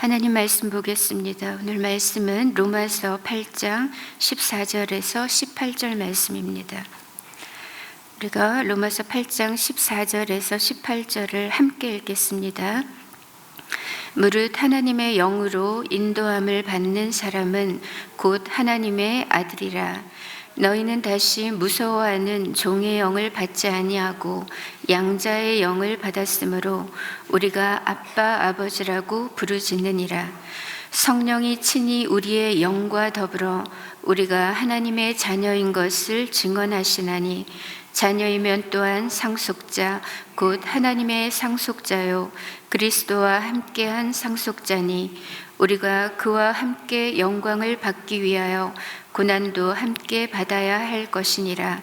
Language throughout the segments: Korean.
하나님 말씀 보겠습니다. 오늘 말씀은 로마서 8장 14절에서 18절 말씀입니다. 우리가 로마서 8장 14절에서 18절을 함께 읽겠습니다. 무릇 하나님의 영으로 인도함을 받는 사람은 곧 하나님의 아들이라. 너희는 다시 무서워하는 종의 영을 받지 아니하고 양자의 영을 받았으므로 우리가 아빠 아버지라고 부르짖느니라. 성령이 친히 우리의 영과 더불어 우리가 하나님의 자녀인 것을 증언하시나니 자녀이면 또한 상속자 곧 하나님의 상속자요 그리스도와 함께한 상속자니 우리가 그와 함께 영광을 받기 위하여 고난도 함께 받아야 할 것이니라.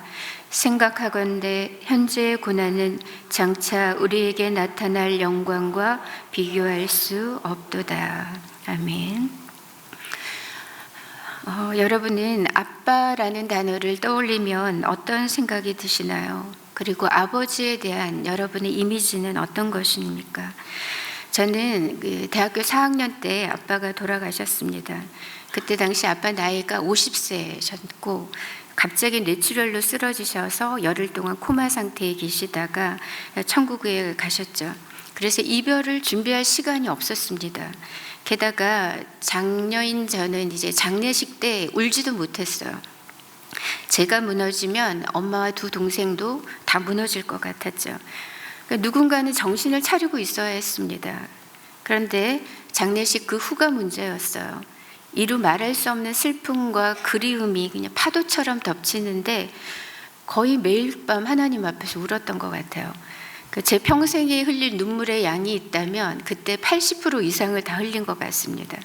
생각하건대 현재의 고난은 장차 우리에게 나타날 영광과 비교할 수 없도다. 아멘. 여러분은 아빠라는 단어를 떠올리면 어떤 생각이 드시나요? 그리고 아버지에 대한 여러분의 이미지는 어떤 것입니까? 저는 대학교 4학년 때 아빠가 돌아가셨습니다. 그때 당시 아빠 나이가 50세셨고 갑자기 뇌출혈로 쓰러지셔서 열흘 동안 코마 상태에 계시다가 천국에 가셨죠. 그래서 이별을 준비할 시간이 없었습니다. 게다가 장녀인 저는 이제 장례식 때 울지도 못했어요. 제가 무너지면 엄마와 두 동생도 다 무너질 것 같았죠. 그러니까 누군가는 정신을 차리고 있어야 했습니다. 그런데 장례식 그 후가 문제였어요. 이루 말할 수 없는 슬픔과 그리움이 그냥 파도처럼 덮치는데 거의 매일 밤 하나님 앞에서 울었던 것 같아요. 제 평생에 흘릴 눈물의 양이 있다면 그때 80% 이상을 다 흘린 것 같습니다.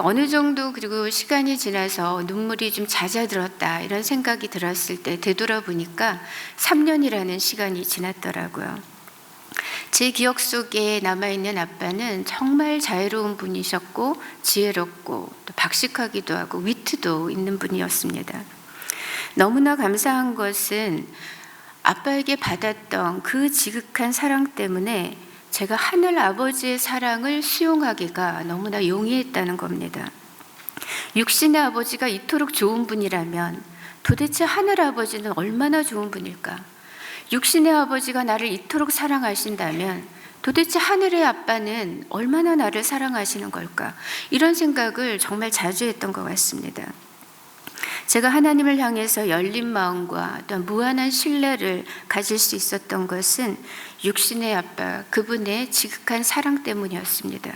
어느 정도 그리고 시간이 지나서 눈물이 좀 잦아들었다 이런 생각이 들었을 때 되돌아보니까 3년이라는 시간이 지났더라고요. 제 기억 속에 남아있는 아빠는 정말 자애로운 분이셨고 지혜롭고 또 박식하기도 하고 위트도 있는 분이었습니다. 너무나 감사한 것은 아빠에게 받았던 그 지극한 사랑 때문에 제가 하늘 아버지의 사랑을 수용하기가 너무나 용이했다는 겁니다. 육신의 아버지가 이토록 좋은 분이라면 도대체 하늘 아버지는 얼마나 좋은 분일까? 육신의 아버지가 나를 이토록 사랑하신다면 도대체 하늘의 아빠는 얼마나 나를 사랑하시는 걸까? 이런 생각을 정말 자주 했던 것 같습니다. 제가 하나님을 향해서 열린 마음과 또 무한한 신뢰를 가질 수 있었던 것은 육신의 아빠, 그분의 지극한 사랑 때문이었습니다.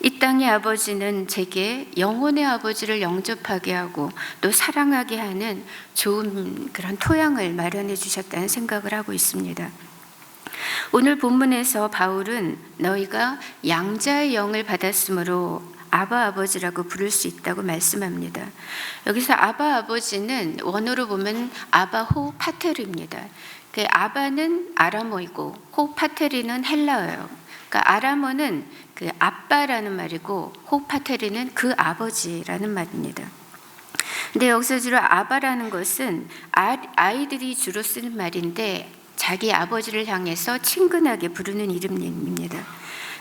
이 땅의 아버지는 제게 영혼의 아버지를 영접하게 하고 또 사랑하게 하는 좋은 그런 토양을 마련해 주셨다는 생각을 하고 있습니다. 오늘 본문에서 바울은 너희가 양자의 영을 받았으므로 아바 아버지라고 부를 수 있다고 말씀합니다. 여기서 아바 아버지는 원어로 보면 아바 호 파테르입니다. 아바는 아람어이고 호 파테르는 헬라어예요. 그러니까 아람어는 그 아빠라는 말이고 호 파테르는 그 아버지라는 말입니다. 근데 여기서 주로 아바라는 것은 아이들이 주로 쓰는 말인데 자기 아버지를 향해서 친근하게 부르는 이름입니다.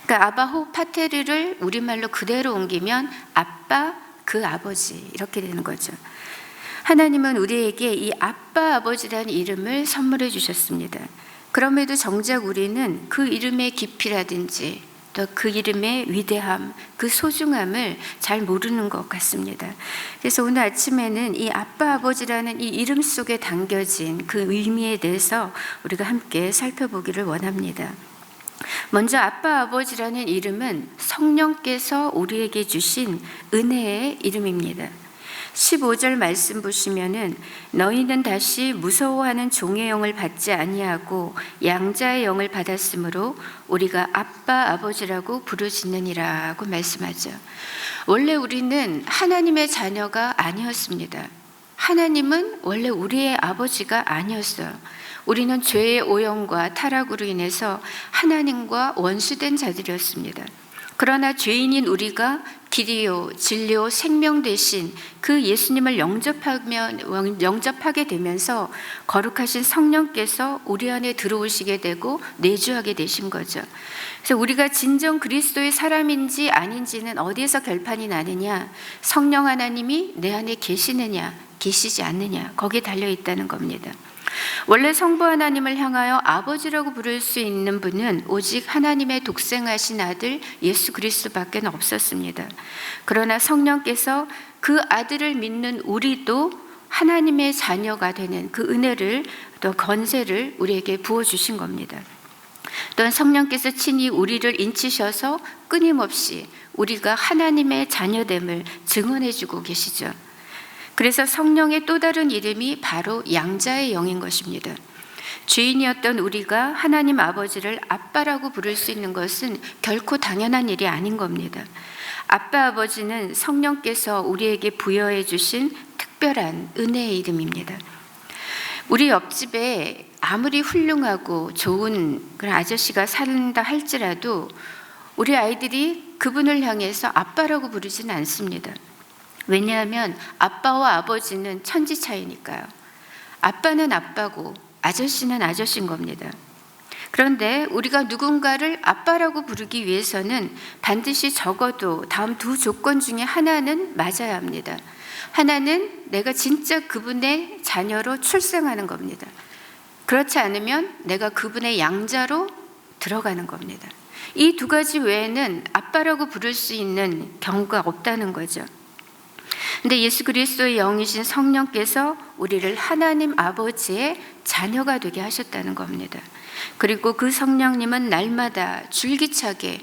그러니까 아바호 파테르를 우리말로 그대로 옮기면 아빠 그 아버지 이렇게 되는 거죠. 하나님은 우리에게 이 아빠 아버지라는 이름을 선물해 주셨습니다. 그럼에도 정작 우리는 그 이름의 깊이라든지 또 그 이름의 위대함, 그 소중함을 잘 모르는 것 같습니다. 그래서 오늘 아침에는 이 아빠 아버지라는 이 이름 속에 담겨진 그 의미에 대해서 우리가 함께 살펴보기를 원합니다. 먼저 아빠 아버지라는 이름은 성령께서 우리에게 주신 은혜의 이름입니다. 15절 말씀 보시면은 너희는 다시 무서워하는 종의 영을 받지 아니하고 양자의 영을 받았으므로 우리가 아빠 아버지라고 부르짖느니라고 말씀하죠. 원래 우리는 하나님의 자녀가 아니었습니다. 하나님은 원래 우리의 아버지가 아니었어요. 우리는 죄의 오염과 타락으로 인해서 하나님과 원수된 자들이었습니다. 그러나 죄인인 우리가 길이요 진리요 생명 되신 그 예수님을 영접하게 되면서 거룩하신 성령께서 우리 안에 들어오시게 되고 내주하게 되신 거죠. 그래서 우리가 진정 그리스도의 사람인지 아닌지는 어디에서 결판이 나느냐? 성령 하나님이 내 안에 계시느냐 계시지 않느냐 거기에 달려 있다는 겁니다. 원래 성부 하나님을 향하여 아버지라고 부를 수 있는 분은 오직 하나님의 독생하신 아들 예수 그리스도밖에 없었습니다. 그러나 성령께서 그 아들을 믿는 우리도 하나님의 자녀가 되는 그 은혜를 또 권세를 우리에게 부어주신 겁니다. 또한 성령께서 친히 우리를 인치셔서 끊임없이 우리가 하나님의 자녀됨을 증언해주고 계시죠. 그래서 성령의 또 다른 이름이 바로 양자의 영인 것입니다. 죄인이었던 우리가 하나님 아버지를 아빠라고 부를 수 있는 것은 결코 당연한 일이 아닌 겁니다. 아빠 아버지는 성령께서 우리에게 부여해 주신 특별한 은혜의 이름입니다. 우리 옆집에 아무리 훌륭하고 좋은 그런 아저씨가 산다 할지라도 우리 아이들이 그분을 향해서 아빠라고 부르지는 않습니다. 왜냐하면 아빠와 아버지는 천지 차이니까요. 아빠는 아빠고 아저씨는 아저씨인 겁니다. 그런데 우리가 누군가를 아빠라고 부르기 위해서는 반드시 적어도 다음 두 조건 중에 하나는 맞아야 합니다. 하나는 내가 진짜 그분의 자녀로 출생하는 겁니다. 그렇지 않으면 내가 그분의 양자로 들어가는 겁니다. 이 두 가지 외에는 아빠라고 부를 수 있는 경우가 없다는 거죠. 근데 예수 그리스도의 영이신 성령께서 우리를 하나님 아버지의 자녀가 되게 하셨다는 겁니다. 그리고 그 성령님은 날마다 줄기차게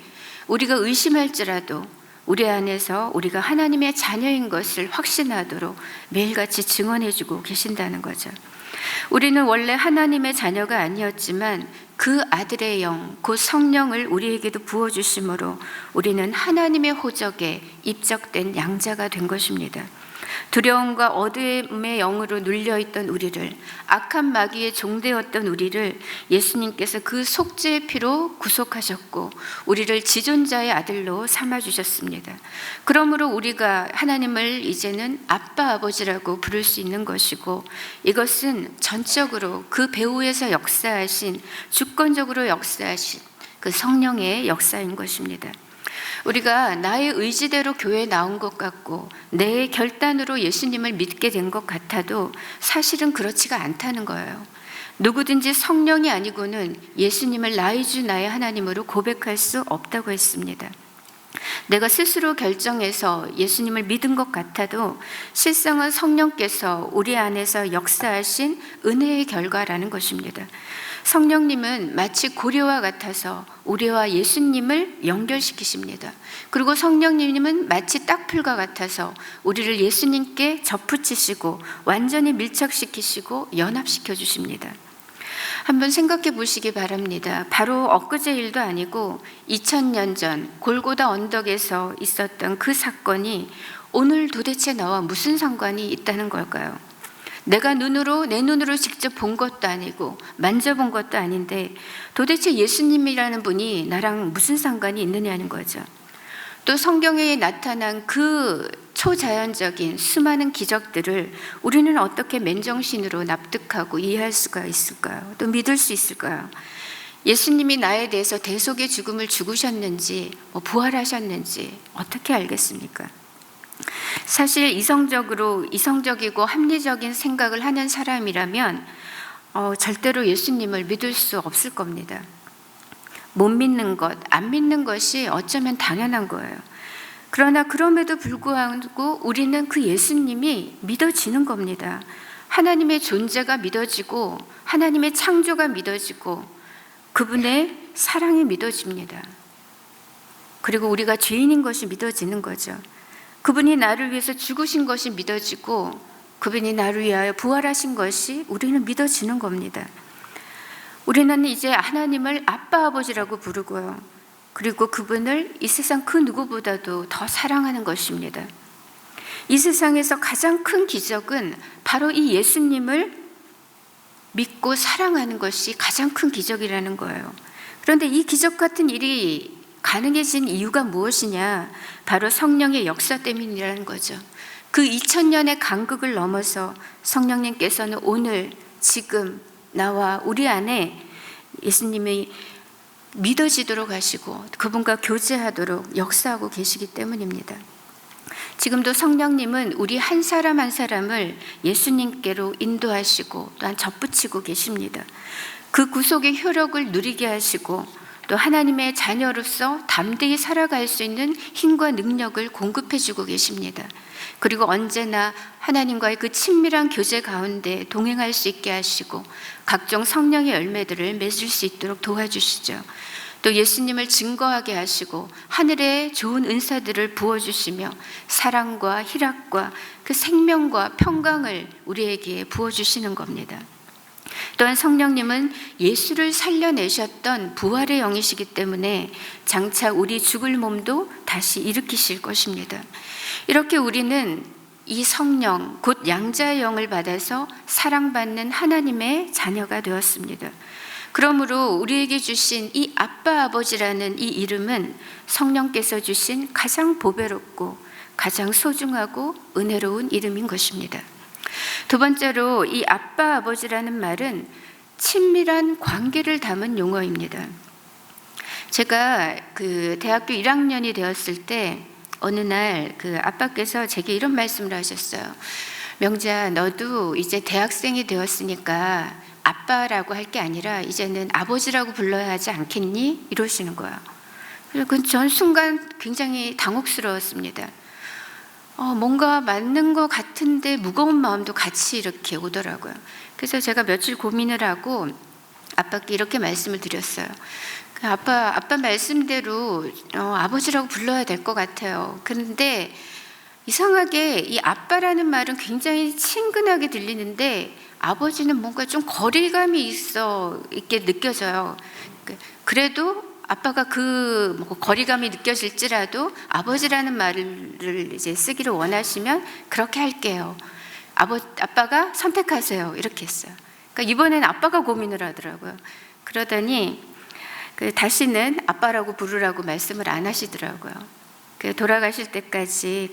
우리가 의심할지라도 우리 안에서 우리가 하나님의 자녀인 것을 확신하도록 매일같이 증언해주고 계신다는 거죠. 우리는 원래 하나님의 자녀가 아니었지만 그 아들의 영, 그 성령을 우리에게도 부어주심으로 우리는 하나님의 호적에 입적된 양자가 된 것입니다. 두려움과 어두움의 영으로 눌려있던 우리를, 악한 마귀의 종되었던 우리를 예수님께서 그 속죄의 피로 구속하셨고 우리를 지존자의 아들로 삼아주셨습니다. 그러므로 우리가 하나님을 이제는 아빠 아버지라고 부를 수 있는 것이고, 이것은 전적으로 그 배후에서 역사하신, 주권적으로 역사하신 그 성령의 역사인 것입니다. 우리가 나의 의지대로 교회에 나온 것 같고 내 결단으로 예수님을 믿게 된 것 같아도 사실은 그렇지가 않다는 거예요. 누구든지 성령이 아니고는 예수님을 나의 주 나의 하나님으로 고백할 수 없다고 했습니다. 내가 스스로 결정해서 예수님을 믿은 것 같아도 실상은 성령께서 우리 안에서 역사하신 은혜의 결과라는 것입니다. 성령님은 마치 고리와 같아서 우리와 예수님을 연결시키십니다. 그리고 성령님은 마치 딱풀과 같아서 우리를 예수님께 접붙이시고 완전히 밀착시키시고 연합시켜 주십니다. 한번 생각해 보시기 바랍니다. 바로 엊그제 일도 아니고 2000년 전 골고다 언덕에서 있었던 그 사건이 오늘 도대체 나와 무슨 상관이 있다는 걸까요? 내가 내 눈으로 직접 본 것도 아니고 만져본 것도 아닌데 도대체 예수님이라는 분이 나랑 무슨 상관이 있느냐는 거죠. 또 성경에 나타난 그 초자연적인 수많은 기적들을 우리는 어떻게 맨정신으로 납득하고 이해할 수가 있을까요? 또 믿을 수 있을까요? 예수님이 나에 대해서 대속의 죽음을 죽으셨는지 부활하셨는지 어떻게 알겠습니까? 사실 이성적이고 합리적인 생각을 하는 사람이라면 절대로 예수님을 믿을 수 없을 겁니다. 못 믿는 것, 안 믿는 것이 어쩌면 당연한 거예요. 그러나 그럼에도 불구하고 우리는 그 예수님이 믿어지는 겁니다. 하나님의 존재가 믿어지고 하나님의 창조가 믿어지고 그분의 사랑이 믿어집니다. 그리고 우리가 죄인인 것이 믿어지는 거죠. 그분이 나를 위해서 죽으신 것이 믿어지고 그분이 나를 위하여 부활하신 것이 우리는 믿어지는 겁니다. 우리는 이제 하나님을 아빠 아버지라고 부르고요. 그리고 그분을 이 세상 그 누구보다도 더 사랑하는 것입니다. 이 세상에서 가장 큰 기적은 바로 이 예수님을 믿고 사랑하는 것이 가장 큰 기적이라는 거예요. 그런데 이 기적 같은 일이 가능해진 이유가 무엇이냐? 바로 성령의 역사 때문이라는 거죠. 그 2000년의 간극을 넘어서 성령님께서는 오늘 지금 나와 우리 안에 예수님이 믿어지도록 하시고 그분과 교제하도록 역사하고 계시기 때문입니다. 지금도 성령님은 우리 한 사람 한 사람을 예수님께로 인도하시고 또한 접붙이고 계십니다. 그 구속의 효력을 누리게 하시고 또 하나님의 자녀로서 담대히 살아갈 수 있는 힘과 능력을 공급해 주고 계십니다. 그리고 언제나 하나님과의 그 친밀한 교제 가운데 동행할 수 있게 하시고 각종 성령의 열매들을 맺을 수 있도록 도와주시죠. 또 예수님을 증거하게 하시고 하늘의 좋은 은사들을 부어주시며 사랑과 희락과 그 생명과 평강을 우리에게 부어주시는 겁니다. 또한 성령님은 예수를 살려내셨던 부활의 영이시기 때문에 장차 우리 죽을 몸도 다시 일으키실 것입니다. 이렇게 우리는 이 성령, 곧 양자의 영을 받아서 사랑받는 하나님의 자녀가 되었습니다. 그러므로 우리에게 주신 이 아빠 아버지라는 이 이름은 성령께서 주신 가장 보배롭고 가장 소중하고 은혜로운 이름인 것입니다. 두 번째로 이 아빠 아버지라는 말은 친밀한 관계를 담은 용어입니다. 제가 그 대학교 1학년이 되었을 때 어느 날 그 아빠께서 제게 이런 말씀을 하셨어요. 명자, 너도 이제 대학생이 되었으니까 아빠라고 할 게 아니라 이제는 아버지라고 불러야 하지 않겠니? 이러시는 거예요. 그래서 전 순간 굉장히 당혹스러웠습니다. 뭔가 맞는 것 같은데 무거운 마음도 같이 이렇게 오더라고요. 그래서 제가 며칠 고민을 하고 아빠께 이렇게 말씀을 드렸어요. 아빠 말씀대로 아버지라고 불러야 될 것 같아요. 그런데 이상하게 이 아빠라는 말은 굉장히 친근하게 들리는데 아버지는 뭔가 좀 거리감이 있게 느껴져요. 그래도 아빠가 그 거리감이 느껴질지라도 아버지라는 말을 이제 쓰기를 원하시면 그렇게 할게요. 아빠가 선택하세요. 이렇게 했어요. 그러니까 이번엔 아빠가 고민을 하더라고요. 그러더니 다시는 아빠라고 부르라고 말씀을 안 하시더라고요. 돌아가실 때까지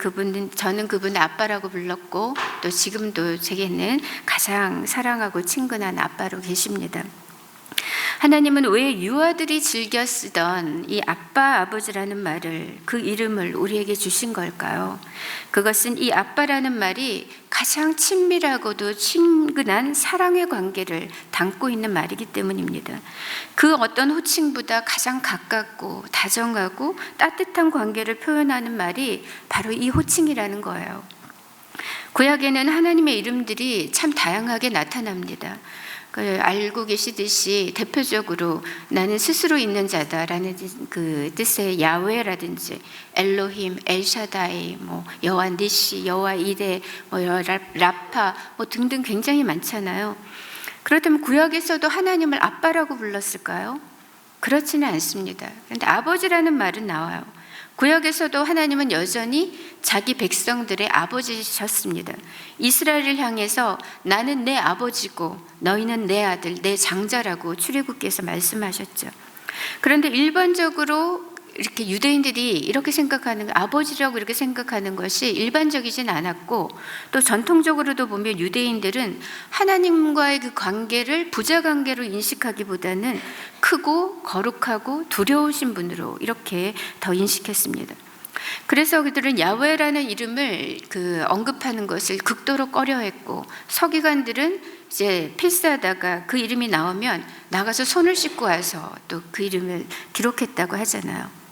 저는 그분을 아빠라고 불렀고 또 지금도 제게는 가장 사랑하고 친근한 아빠로 계십니다. 하나님은 왜 유아들이 즐겨 쓰던 이 아빠, 아버지라는 말을, 그 이름을 우리에게 주신 걸까요? 그것은 이 아빠라는 말이 가장 친밀하고도 친근한 사랑의 관계를 담고 있는 말이기 때문입니다. 그 어떤 호칭보다 가장 가깝고 다정하고 따뜻한 관계를 표현하는 말이 바로 이 호칭이라는 거예요. 구약에는 하나님의 이름들이 참 다양하게 나타납니다. 알고 계시듯이 대표적으로 나는 스스로 있는 자다라는 그 뜻의 야훼라든지 엘로힘, 엘샤다이, 여호와 니시, 여호와 이레, 여호와 라파 등등 굉장히 많잖아요. 그렇다면 구약에서도 하나님을 아빠라고 불렀을까요? 그렇지는 않습니다. 그런데 아버지라는 말은 나와요. 구약에서도 하나님은 여전히 자기 백성들의 아버지셨습니다. 이스라엘을 향해서 나는 내 아버지고 너희는 내 아들, 내 장자라고 출애굽기에서 말씀하셨죠. 그런데 일반적으로 이렇게 유대인들이 이렇게 생각하는, 아버지라고 이렇게 생각하는 것이 일반적이진 않았고, 또 전통적으로도 보면 유대인들은 하나님과의 그 관계를 부자 관계로 인식하기보다는 크고 거룩하고 두려우신 분으로 이렇게 더 인식했습니다. 그래서 그들은 야훼라는 이름을 언급하는 것을 극도로 꺼려했고, 서기관들은 이제 필사하다가 그 이름이 나오면 나가서 손을 씻고 와서 또 그 이름을 기록했다고 하잖아요.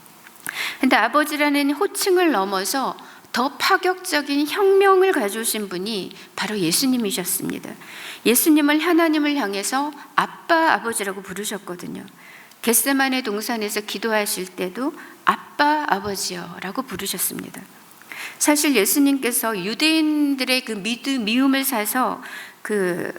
근데 아버지라는 호칭을 넘어서 더 파격적인 혁명을 가져오신 분이 바로 예수님이셨습니다. 예수님을 하나님을 향해서 아빠, 아버지라고 부르셨거든요. 겟세마네 동산에서 기도하실 때도 아빠, 아버지여 라고 부르셨습니다. 사실 예수님께서 유대인들의 그 미움을 사서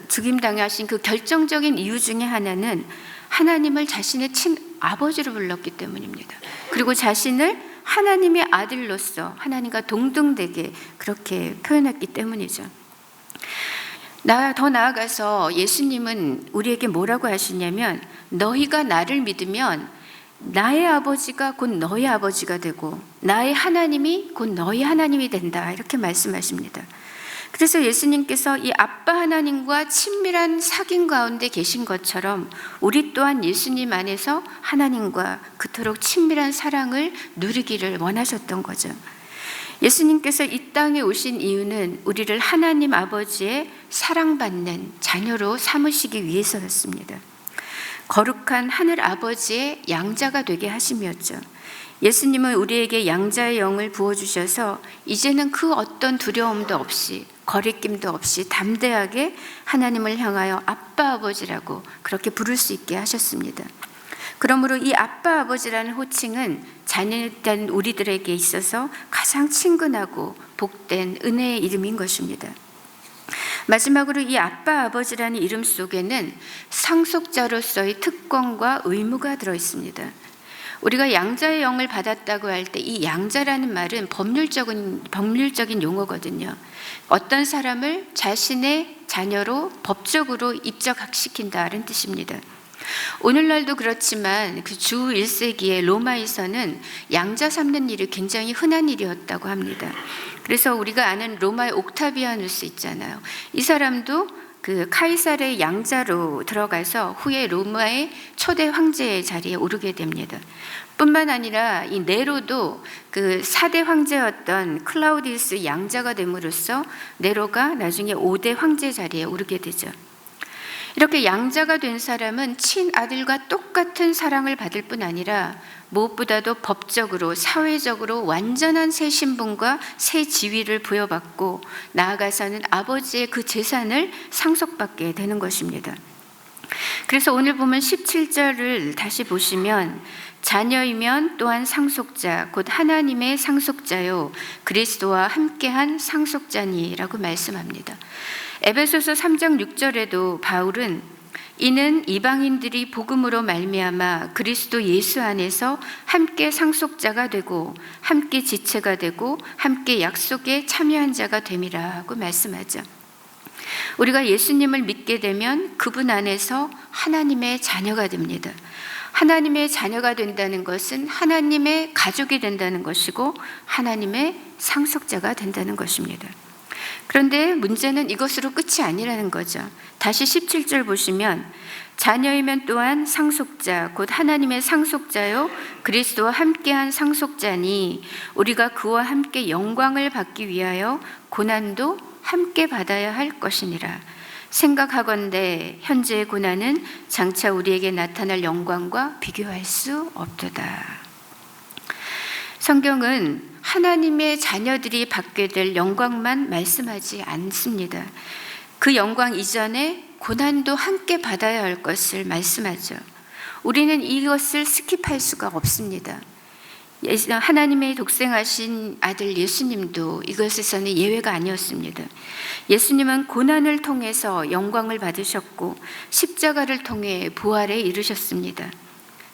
죽임당하신 그 결정적인 이유 중에 하나는 하나님을 자신의 친아버지로 불렀기 때문입니다. 그리고 자신을 하나님의 아들로서 하나님과 동등되게 그렇게 표현했기 때문이죠. 더 나아가서 예수님은 우리에게 뭐라고 하시냐면, 너희가 나를 믿으면 나의 아버지가 곧 너의 아버지가 되고 나의 하나님이 곧 너의 하나님이 된다, 이렇게 말씀하십니다. 그래서 예수님께서 이 아빠 하나님과 친밀한 사귐 가운데 계신 것처럼 우리 또한 예수님 안에서 하나님과 그토록 친밀한 사랑을 누리기를 원하셨던 거죠. 예수님께서 이 땅에 오신 이유는 우리를 하나님 아버지의 사랑받는 자녀로 삼으시기 위해서였습니다. 거룩한 하늘 아버지의 양자가 되게 하심이었죠. 예수님은 우리에게 양자의 영을 부어주셔서 이제는 그 어떤 두려움도 없이 거리낌도 없이 담대하게 하나님을 향하여 아빠 아버지라고 그렇게 부를 수 있게 하셨습니다. 그러므로 이 아빠 아버지라는 호칭은 자녀된 우리들에게 있어서 가장 친근하고 복된 은혜의 이름인 것입니다. 마지막으로 이 아빠 아버지라는 이름 속에는 상속자로서의 특권과 의무가 들어있습니다. 우리가 양자의 영을 받았다고 할 때 이 양자라는 말은 법률적인 용어거든요. 어떤 사람을 자신의 자녀로 법적으로 입적시킨다는 뜻입니다. 오늘날도 그렇지만 그 주 1세기의 로마에서는 양자 삼는 일이 굉장히 흔한 일이었다고 합니다. 그래서 우리가 아는 로마의 옥타비아누스 있잖아요. 이 사람도 그 카이사르의 양자로 들어가서 후에 로마의 초대 황제의 자리에 오르게 됩니다. 뿐만 아니라 이 네로도 그 4대 황제였던 클라우디우스 양자가 됨으로써 네로가 나중에 5대 황제 자리에 오르게 되죠. 이렇게 양자가 된 사람은 친아들과 똑같은 사랑을 받을 뿐 아니라 무엇보다도 법적으로 사회적으로 완전한 새 신분과 새 지위를 부여받고 나아가서는 아버지의 그 재산을 상속받게 되는 것입니다. 그래서 오늘 보면 17절을 다시 보시면 자녀이면 또한 상속자 곧 하나님의 상속자요 그리스도와 함께한 상속자니라고 말씀합니다. 에베소서 3장 6절에도 바울은 이는 이방인들이 복음으로 말미암아 그리스도 예수 안에서 함께 상속자가 되고 함께 지체가 되고 함께 약속에 참여한 자가 됨이라고 말씀하죠. 우리가 예수님을 믿게 되면 그분 안에서 하나님의 자녀가 됩니다. 하나님의 자녀가 된다는 것은 하나님의 가족이 된다는 것이고 하나님의 상속자가 된다는 것입니다. 그런데 문제는 이것으로 끝이 아니라는 거죠. 다시 17절 보시면 자녀이면 또한 상속자 곧 하나님의 상속자요 그리스도와 함께한 상속자니 우리가 그와 함께 영광을 받기 위하여 고난도 함께 받아야 할 것이니라. 생각하건대 현재의 고난은 장차 우리에게 나타날 영광과 비교할 수 없도다. 성경은 하나님의 자녀들이 받게 될 영광만 말씀하지 않습니다. 그 영광 이전에 고난도 함께 받아야 할 것을 말씀하죠. 우리는 이것을 스킵할 수가 없습니다. 하나님의 독생하신 아들 예수님도 이것에서는 예외가 아니었습니다. 예수님은 고난을 통해서 영광을 받으셨고 십자가를 통해 부활에 이르셨습니다.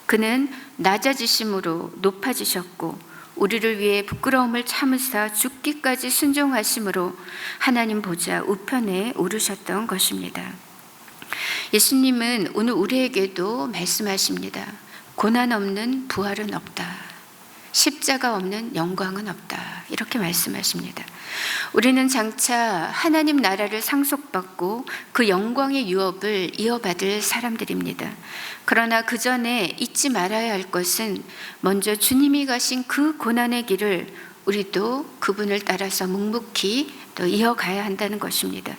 그는 낮아지심으로 높아지셨고 우리를 위해 부끄러움을 참으사 죽기까지 순종하심으로 하나님 보좌 우편에 오르셨던 것입니다. 예수님은 오늘 우리에게도 말씀하십니다. 고난 없는 부활은 없다. 십자가 없는 영광은 없다. 이렇게 말씀하십니다. 우리는 장차 하나님 나라를 상속받고 그 영광의 유업을 이어받을 사람들입니다. 그러나 그 전에 잊지 말아야 할 것은 먼저 주님이 가신 그 고난의 길을 우리도 그분을 따라서 묵묵히 또 이어가야 한다는 것입니다.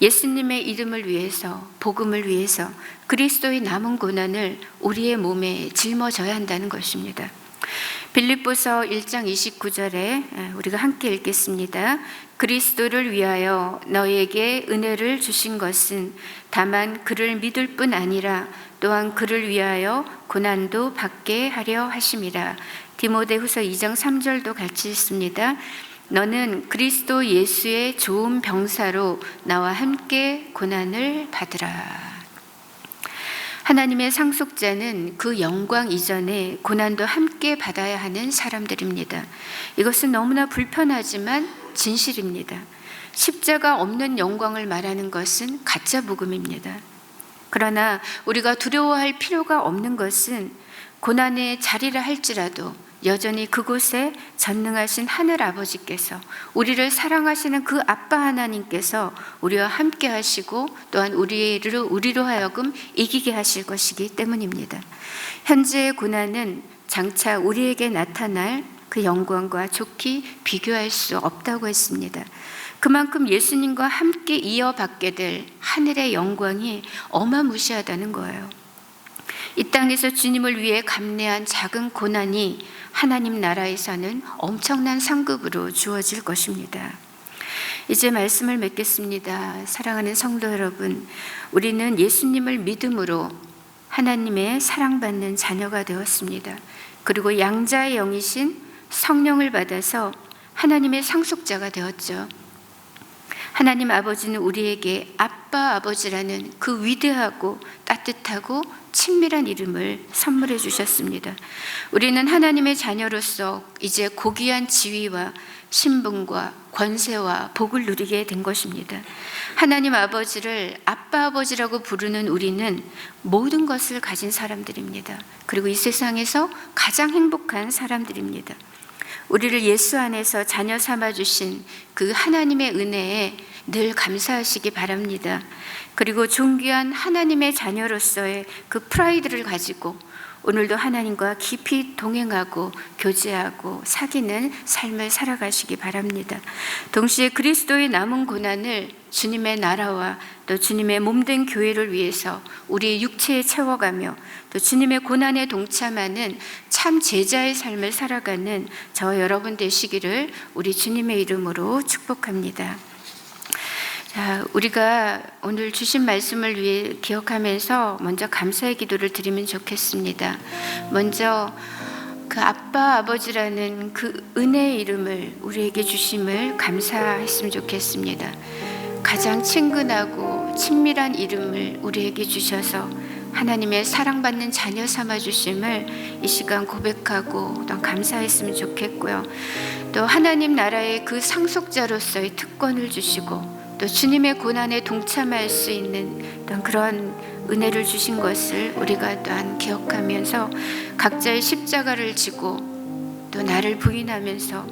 예수님의 이름을 위해서, 복음을 위해서 그리스도의 남은 고난을 우리의 몸에 짊어져야 한다는 것입니다. 빌립보서 1장 29절에 우리가 함께 읽겠습니다. 그리스도를 위하여 너에게 은혜를 주신 것은 다만 그를 믿을 뿐 아니라 또한 그를 위하여 고난도 받게 하려 하심이라. 디모데후서 2장 3절도 같이 읽습니다. 너는 그리스도 예수의 좋은 병사로 나와 함께 고난을 받으라. 하나님의 상속자는 그 영광 이전에 고난도 함께 받아야 하는 사람들입니다. 이것은 너무나 불편하지만 진실입니다. 십자가 없는 영광을 말하는 것은 가짜 복음입니다. 그러나 우리가 두려워할 필요가 없는 것은 고난의 자리라 할지라도 여전히 그곳에 전능하신 하늘 아버지께서, 우리를 사랑하시는 그 아빠 하나님께서 우리와 함께 하시고 또한 우리로 하여금 이기게 하실 것이기 때문입니다. 현재의 고난은 장차 우리에게 나타날 그 영광과 좋게 비교할 수 없다고 했습니다. 그만큼 예수님과 함께 이어받게 될 하늘의 영광이 어마무시하다는 거예요. 이 땅에서 주님을 위해 감내한 작은 고난이 하나님 나라에서는 엄청난 상급으로 주어질 것입니다. 이제 말씀을 맺겠습니다. 사랑하는 성도 여러분, 우리는 예수님을 믿음으로 하나님의 사랑받는 자녀가 되었습니다. 그리고 양자의 영이신 성령을 받아서 하나님의 상속자가 되었죠. 하나님 아버지는 우리에게 아빠 아버지라는 그 위대하고 따뜻하고 친밀한 이름을 선물해 주셨습니다. 우리는 하나님의 자녀로서 이제 고귀한 지위와 신분과 권세와 복을 누리게 된 것입니다. 하나님 아버지를 아빠 아버지라고 부르는 우리는 모든 것을 가진 사람들입니다. 그리고 이 세상에서 가장 행복한 사람들입니다. 우리를 예수 안에서 자녀 삼아 주신 그 하나님의 은혜에 늘 감사하시기 바랍니다. 그리고 존귀한 하나님의 자녀로서의 그 프라이드를 가지고 오늘도 하나님과 깊이 동행하고 교제하고 사귀는 삶을 살아가시기 바랍니다. 동시에 그리스도의 남은 고난을 주님의 나라와 또 주님의 몸된 교회를 위해서 우리의 육체에 채워가며 또 주님의 고난에 동참하는 참 제자의 삶을 살아가는 저 여러분 되시기를 우리 주님의 이름으로 축복합니다. 자, 우리가 오늘 주신 말씀을 위해 기억하면서 먼저 감사의 기도를 드리면 좋겠습니다. 먼저 그 아빠 아버지라는 그 은혜의 이름을 우리에게 주심을 감사했으면 좋겠습니다. 가장 친근하고 친밀한 이름을 우리에게 주셔서 하나님의 사랑받는 자녀 삼아 주심을 이 시간 고백하고 또 감사했으면 좋겠고요. 또 하나님 나라의 그 상속자로서의 특권을 주시고 또 주님의 고난에 동참할 수 있는 그런 은혜를 주신 것을 우리가 또한 기억하면서 각자의 십자가를 지고 또 나를 부인하면서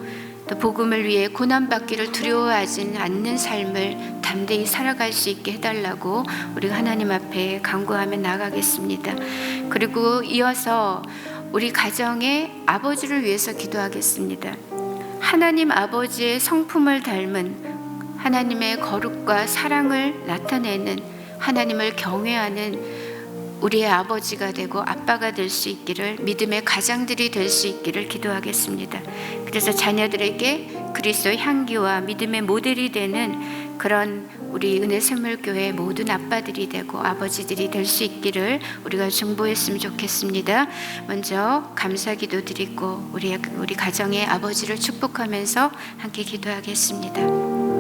또 복음을 위해 고난받기를 두려워하지 않는 삶을 담대히 살아갈 수 있게 해달라고 우리가 하나님 앞에 간구하며 나가겠습니다. 그리고 이어서 우리 가정의 아버지를 위해서 기도하겠습니다. 하나님 아버지의 성품을 닮은 하나님의 거룩과 사랑을 나타내는 하나님을 경외하는 우리의 아버지가 되고 아빠가 될 수 있기를, 믿음의 가장들이 될 수 있기를 기도하겠습니다. 그래서 자녀들에게 그리스도의 향기와 믿음의 모델이 되는 그런 우리 은혜샘물교회 모든 아빠들이 되고 아버지들이 될 수 있기를 우리가 중보했으면 좋겠습니다. 먼저 감사기도 드리고 우리 가정의 아버지를 축복하면서 함께 기도하겠습니다.